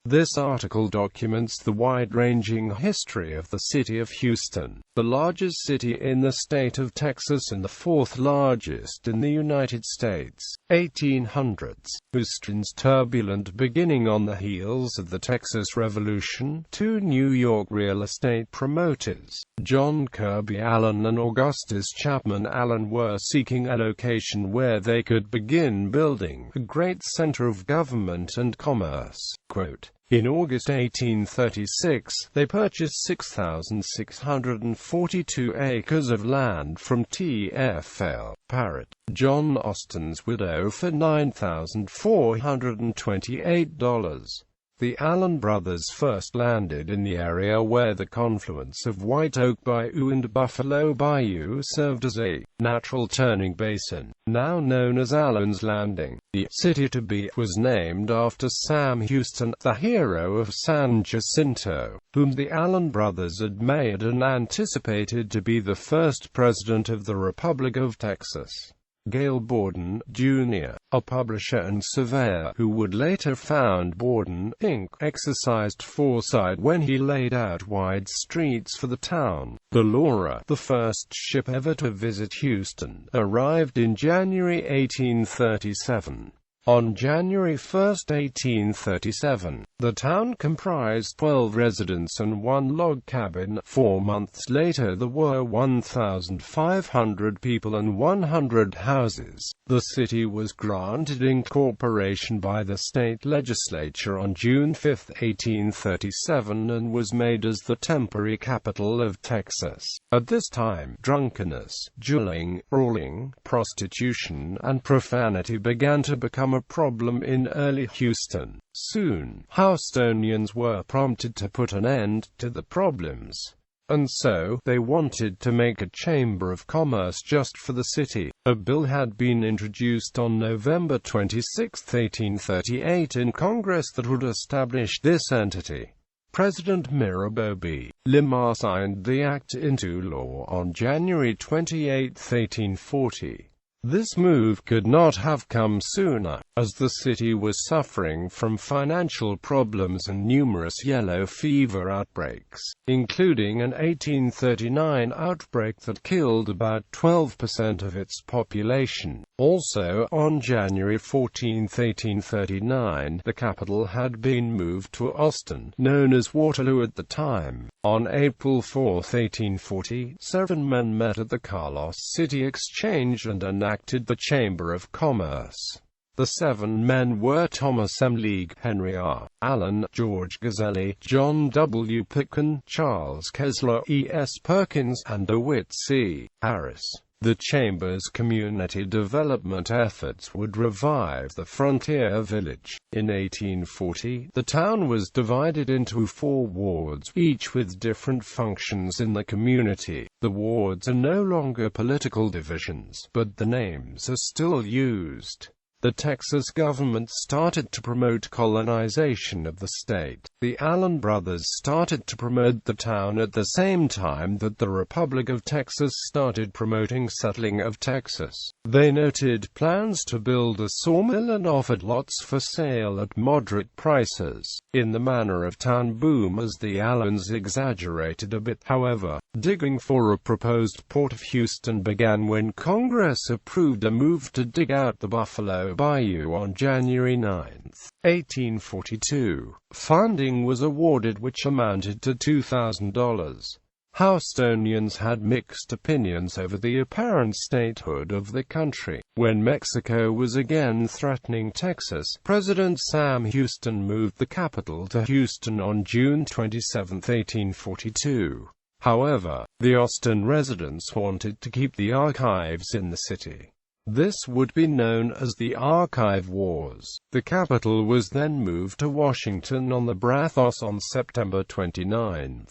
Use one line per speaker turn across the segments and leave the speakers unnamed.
This article documents the wide-ranging history of the city of Houston, the largest city in the state of Texas and the fourth largest in the United States. 1800s. Houston's turbulent beginning. On the heels of the Texas Revolution, two New York real estate promoters, John Kirby Allen and Augustus Chapman Allen, were seeking a location where they could begin building a great center of government and commerce. Quote, in August 1836, they purchased 6,642 acres of land from T.F.L. Parrott, John Austin's widow, for $9,428. The Allen brothers first landed in the area where the confluence of White Oak Bayou and Buffalo Bayou served as a natural turning basin, now known as Allen's Landing. The city to be was named after Sam Houston, the hero of San Jacinto, whom the Allen brothers admired and anticipated to be the first president of the Republic of Texas. Gail Borden, Jr., a publisher and surveyor who would later found Borden, Inc., exercised foresight when he laid out wide streets for the town. The Laura, the first ship ever to visit Houston, arrived in January 1837. On January 1, 1837, the town comprised 12 residents and one log cabin. 4 months later there were 1,500 people and 100 houses. The city was granted incorporation by the state legislature on June 5, 1837, and was made as the temporary capital of Texas. At this time, drunkenness, dueling, brawling, prostitution, and profanity began to become a problem in early Houston. Soon, Houstonians were prompted to put an end to the problems, and so they wanted to make a chamber of commerce just for the city. A bill had been introduced on November 26, 1838 in Congress that would establish this entity. President Mirabeau B. Lamar signed the act into law on January 28, 1840. This move could not have come sooner, as the city was suffering from financial problems and numerous yellow fever outbreaks, including an 1839 outbreak that killed about 12% of its population. Also, on January 14, 1839, the capital had been moved to Austin, known as Waterloo at the time. On April 4, 1840, 7 men met at the Carlos City Exchange and enacted the Chamber of Commerce. The 7 men were Thomas M. League, Henry R. Allen, George Gazelli, John W. Pitkin, Charles Kessler, E. S. Perkins, and DeWitt C. Harris. The Chamber's community development efforts would revive the frontier village. In 1840, the town was divided into 4 wards, each with different functions in the community. The wards are no longer political divisions, but the names are still used. The Texas government started to promote colonization of the state. The Allen brothers started to promote the town at the same time that the Republic of Texas started promoting settling of Texas. They noted plans to build a sawmill and offered lots for sale at moderate prices. In the manner of town boomers, the Allens exaggerated a bit. However, digging for a proposed port of Houston began when Congress approved a move to dig out the Buffalo Bayou on January 9, 1842. Funding was awarded which amounted to $2,000. Houstonians had mixed opinions over the apparent statehood of the country. When Mexico was again threatening Texas, President Sam Houston moved the capital to Houston on June 27, 1842. However, the Austin residents wanted to keep the archives in the city. This would be known as the Archive Wars. The capital was then moved to Washington on the Brazos on September 29.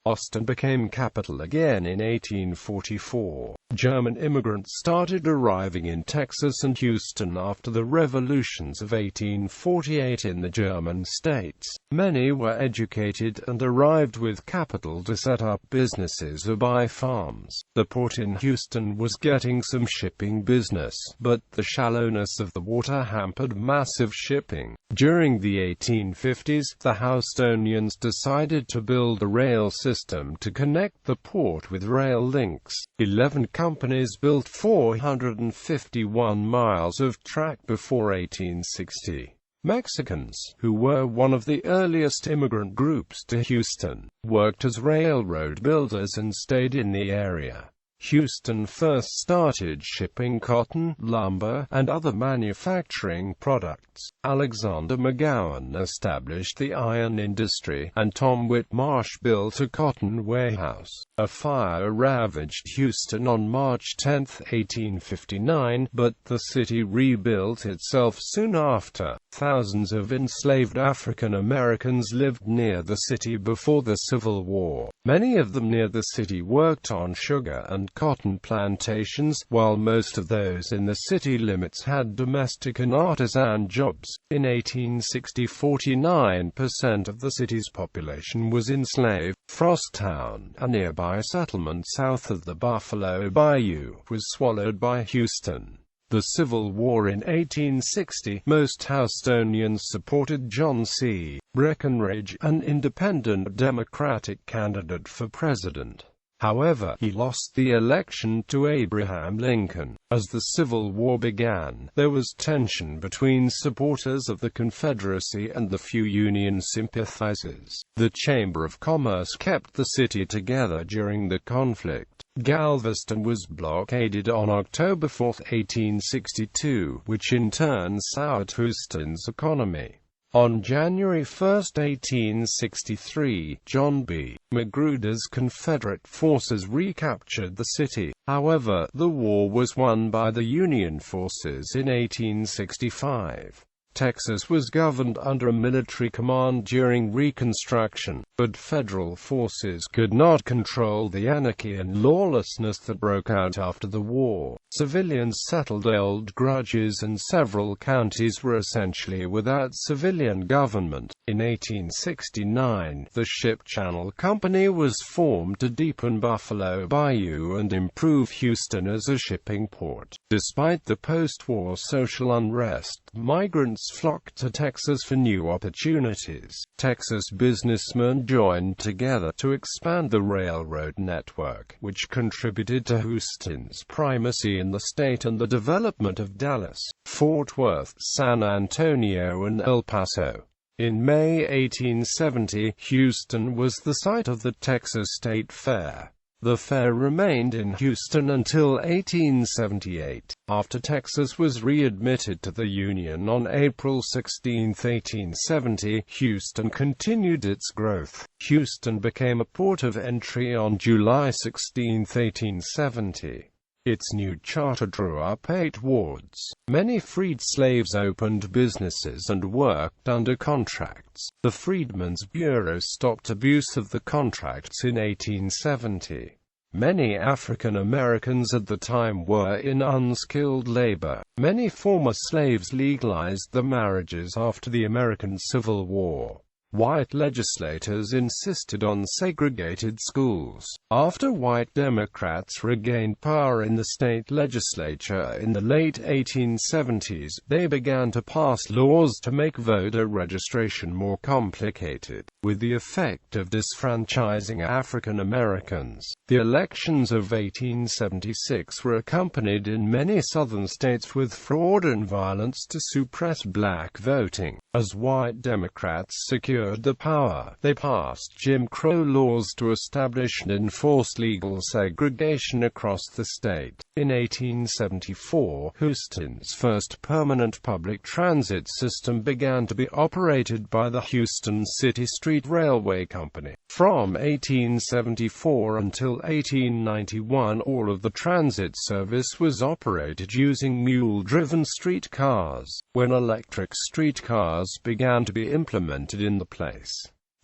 Austin became capital again in 1844. German immigrants started arriving in Texas and Houston after the revolutions of 1848 in the German states. Many were educated and arrived with capital to set up businesses or buy farms. The port in Houston was getting some shipping business, but the shallowness of the water hampered massive shipping. During the 1850s, the Houstonians decided to build a rail system to connect the port with rail links. 11 companies built 451 miles of track before 1860. Mexicans, who were one of the earliest immigrant groups to Houston, worked as railroad builders and stayed in the area. Houston first started shipping cotton, lumber, and other manufacturing products. Alexander McGowan established the iron industry, and Tom Whitmarsh built a cotton warehouse. A fire ravaged Houston on March 10, 1859, but the city rebuilt itself soon after. Thousands of enslaved African Americans lived near the city before the Civil War. Many of them near the city worked on sugar and cotton plantations, while most of those in the city limits had domestic and artisan jobs. In 1860, 49% of the city's population was enslaved. Frosttown, a nearby settlement south of the Buffalo Bayou, was swallowed by Houston. The Civil War in 1860, most Houstonians supported John C. Breckinridge, an independent Democratic candidate for president. However, he lost the election to Abraham Lincoln. As the Civil War began, there was tension between supporters of the Confederacy and the few Union sympathizers. The Chamber of Commerce kept the city together during the conflict. Galveston was blockaded on October 4, 1862, which in turn soured Houston's economy. On January 1, 1863, John B. Magruder's Confederate forces recaptured the city. However, the war was won by the Union forces in 1865. Texas was governed under a military command during Reconstruction, but federal forces could not control the anarchy and lawlessness that broke out after the war. Civilians settled old grudges and several counties were essentially without civilian government. In 1869, the Ship Channel Company was formed to deepen Buffalo Bayou and improve Houston as a shipping port. Despite the post-war social unrest, migrants flocked to Texas for new opportunities. Texas businessmen joined together to expand the railroad network, which contributed to Houston's primacy in the state and the development of Dallas, Fort Worth, San Antonio and El Paso. In May 1870, Houston was the site of the Texas State Fair. The fair remained in Houston until 1878. After Texas was readmitted to the Union on April 16, 1870, Houston continued its growth. Houston became a port of entry on July 16, 1870. Its new charter drew up 8 wards. Many freed slaves opened businesses and worked under contracts. The Freedmen's Bureau stopped abuse of the contracts in 1870. Many African Americans at the time were in unskilled labor. Many former slaves legalized their marriages after the American Civil War. White legislators insisted on segregated schools. After white Democrats regained power in the state legislature in the late 1870s, they began to pass laws to make voter registration more complicated, with the effect of disfranchising African Americans. The elections of 1876 were accompanied in many southern states with fraud and violence to suppress black voting. As white Democrats secured the power, they passed Jim Crow laws to establish and enforce legal segregation across the state. In 1874, Houston's first permanent public transit system began to be operated by the Houston City Street Railway Company. From 1874 until 1891, all of the transit service was operated using mule-driven streetcars. When electric streetcars began to be implemented in the place,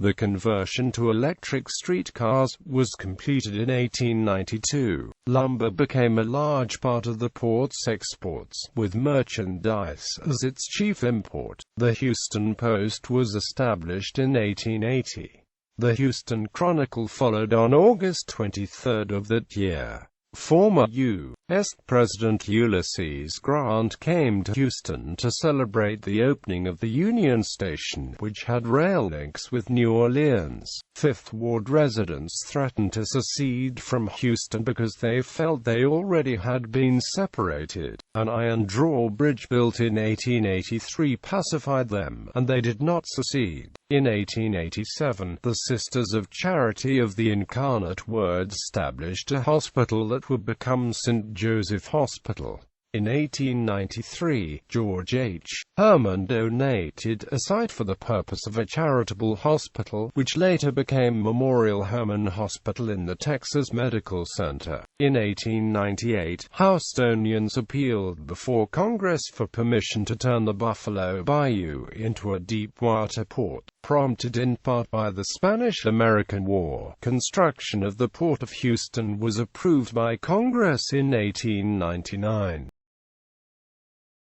The conversion to electric streetcars was completed in 1892. Lumber became a large part of the port's exports, with merchandise as its chief import. The Houston Post was established in 1880. The Houston Chronicle followed on August 23 of that year. Former U.S. President Ulysses Grant came to Houston to celebrate the opening of the Union Station, which had rail links with New Orleans. Fifth Ward residents threatened to secede from Houston because they felt they already had been separated. An iron drawbridge built in 1883 pacified them, and they did not secede. In 1887, the Sisters of Charity of the Incarnate Word established a hospital that would become St. Joseph Hospital. In 1893, George H. Herman donated a site for the purpose of a charitable hospital, which later became Memorial Hermann Hospital in the Texas Medical Center. In 1898, Houstonians appealed before Congress for permission to turn the Buffalo Bayou into a deep-water port. Prompted in part by the Spanish-American War, construction of the Port of Houston was approved by Congress in 1899.